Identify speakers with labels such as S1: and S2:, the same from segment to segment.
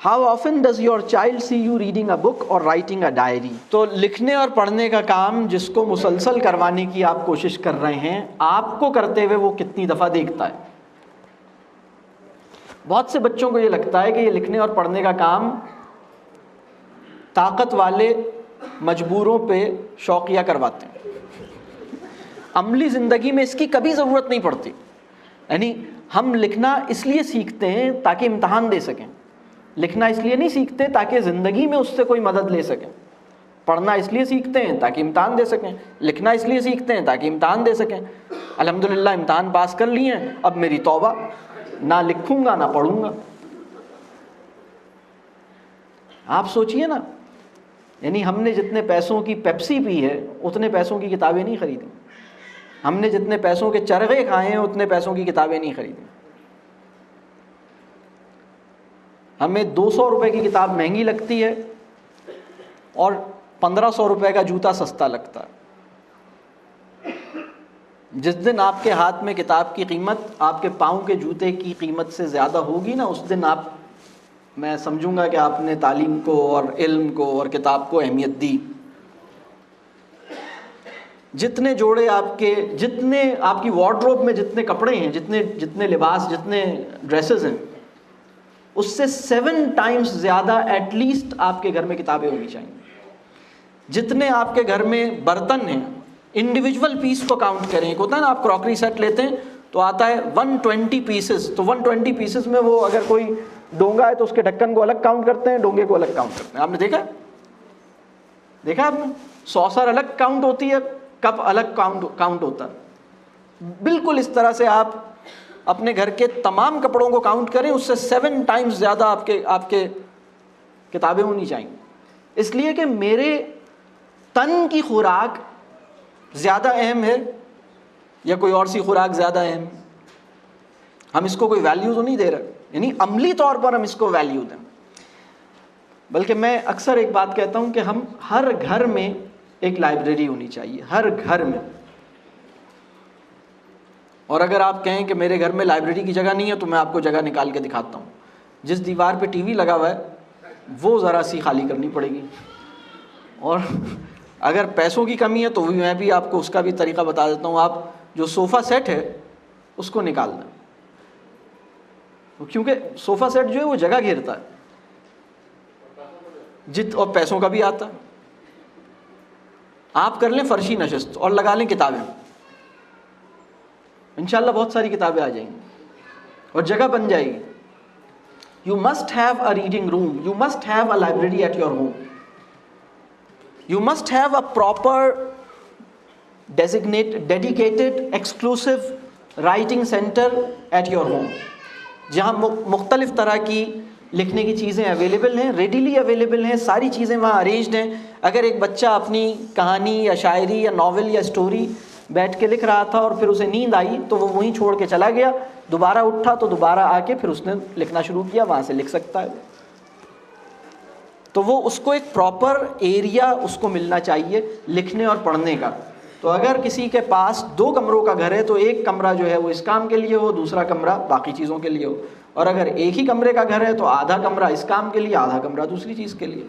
S1: How often does your child see you reading a book or writing a diary? تو لکھنے اور پڑھنے کا کام جس کو مسلسل کروانے کی آپ کوشش کر رہے ہیں، آپ کو کرتے ہوئے وہ کتنی دفعہ دیکھتا ہے؟ بہت سے بچوں کو یہ لگتا ہے کہ یہ لکھنے اور پڑھنے کا کام طاقت والے مجبوروں پہ شوقیہ کرواتے ہیں، عملی زندگی میں اس کی کبھی ضرورت نہیں پڑتی. یعنی ہم لکھنا اس لیے سیکھتے ہیں تاکہ امتحان دے سکیں، لکھنا اس لیے نہیں سیکھتے تاکہ زندگی میں اس سے کوئی مدد لے سکیں. پڑھنا اس لیے سیکھتے ہیں تاکہ امتحان دے سکیں، لکھنا اس لیے سیکھتے ہیں تاکہ امتحان دے سکیں. الحمدللہ امتحان پاس کر لیے ہیں، اب میری توبہ، نہ لکھوں گا نہ پڑھوں گا. آپ سوچئے نا، یعنی ہم نے جتنے پیسوں کی پیپسی پی ہے اتنے پیسوں کی کتابیں نہیں خریدیں، ہم نے جتنے پیسوں کے چرغے کھائے ہیں اتنے پیسوں کی کتابیں نہیں خریدیں. ہمیں 200 روپے کی کتاب مہنگی لگتی ہے اور 1500 روپے کا جوتا سستا لگتا ہے. جس دن آپ کے ہاتھ میں کتاب کی قیمت آپ کے پاؤں کے جوتے کی قیمت سے زیادہ ہوگی نا، اس دن میں سمجھوں گا کہ آپ نے تعلیم کو اور علم کو اور کتاب کو اہمیت دی. جتنے جوڑے جتنے آپ کی وارڈروب میں جتنے کپڑے ہیں، جتنے لباس، جتنے ڈریسز ہیں، اس سے 7 ٹائمز زیادہ ایٹ لیسٹ آپ کے گھر میں کتابیں ہونی چاہیے. جتنے آپ کے گھر میں برتن ہیں، انڈیویجول پیس کو کاؤنٹ کریں. ایک ہوتا ہے نا، آپ کراکری سیٹ لیتے ہیں تو آتا ہے 120 پیسز، تو 120 پیسز میں وہ اگر کوئی ڈونگا ہے تو اس کے ڈھکن کو الگ کاؤنٹ کرتے ہیں، ڈونگے کو الگ کاؤنٹ کرتے ہیں. آپ نے دیکھا آپ نے سوسر الگ کاؤنٹ ہوتی ہے، کپ الگ کاؤنٹ ہوتا ہے. بالکل اس طرح سے آپ اپنے گھر کے تمام کپڑوں کو کاؤنٹ کریں، اس سے 7 ٹائمز زیادہ آپ کے کتابیں ہونی چاہیے. اس لیے کہ میرے تن کی خوراک زیادہ اہم ہے یا کوئی اور سی خوراک زیادہ اہم؟ ہم اس کو کوئی ویلیو تو نہیں دے رہے، یعنی عملی طور پر ہم اس کو ویلیو دیں. بلکہ میں اکثر ایک بات کہتا ہوں کہ ہم ہر گھر میں ایک لائبریری ہونی چاہیے، ہر گھر میں. اور اگر آپ کہیں کہ میرے گھر میں لائبریری کی جگہ نہیں ہے تو میں آپ کو جگہ نکال کے دکھاتا ہوں. جس دیوار پہ ٹی وی لگا ہوا ہے وہ ذرا سی خالی کرنی پڑے گی، اور اگر پیسوں کی کمی ہے تو میں بھی آپ کو اس کا بھی طریقہ بتا دیتا ہوں. آپ جو صوفہ سیٹ ہے اس کو نکال دیں، کیونکہ صوفہ سیٹ جو ہے وہ جگہ گھیرتا ہے اور پیسوں کا بھی آتا ہے. آپ کر لیں فرشی نشست اور لگا لیں کتابیں، انشاءاللہ بہت ساری کتابیں آ جائیں گی اور جگہ بن جائے گی. You must have a reading room. You must have a library at your home. You must have a proper, dedicated, exclusive writing center at your home. جہاں مختلف طرح کی لکھنے کی چیزیں اویلیبل ہیں، ریڈیلی اویلیبل ہیں، ساری چیزیں وہاں ارینجڈ ہیں. اگر ایک بچہ اپنی کہانی یا شاعری یا ناول یا اسٹوری بیٹھ کے لکھ رہا تھا اور پھر اسے نیند آئی تو وہ وہیں چھوڑ کے چلا گیا، دوبارہ اٹھا تو دوبارہ آ کے پھر اس نے لکھنا شروع کیا، وہاں سے لکھ سکتا ہے. تو وہ اس کو ایک پراپر ایریا اس کو ملنا چاہیے لکھنے اور پڑھنے کا. تو اگر کسی کے پاس 2 کمروں کا گھر ہے تو ایک کمرہ جو ہے وہ اس کام کے لیے ہو، دوسرا کمرہ باقی چیزوں کے لیے ہو. اور اگر ایک ہی کمرے کا گھر ہے تو آدھا کمرہ اس کام کے لیے، آدھا کمرہ دوسری چیز کے لیے.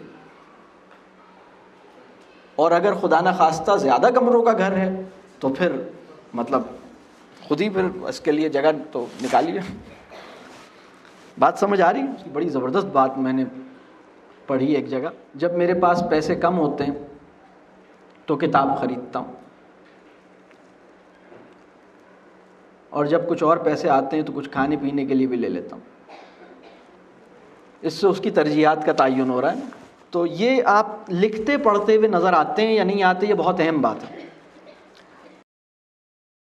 S1: اور اگر خدا نخواستہ زیادہ کمروں کا گھر ہے تو پھر مطلب خود ہی پھر اس کے لیے جگہ تو نکالیے. بات سمجھ آ رہی ہے؟ بڑی زبردست بات میں نے پڑھی ایک جگہ. جب میرے پاس پیسے کم ہوتے ہیں تو کتاب خریدتا ہوں، اور جب کچھ اور پیسے آتے ہیں تو کچھ کھانے پینے کے لیے بھی لے لیتا ہوں. اس سے اس کی ترجیحات کا تعین ہو رہا ہے. تو یہ آپ لکھتے پڑھتے ہوئے نظر آتے ہیں یا نہیں آتے، یہ بہت اہم بات ہے.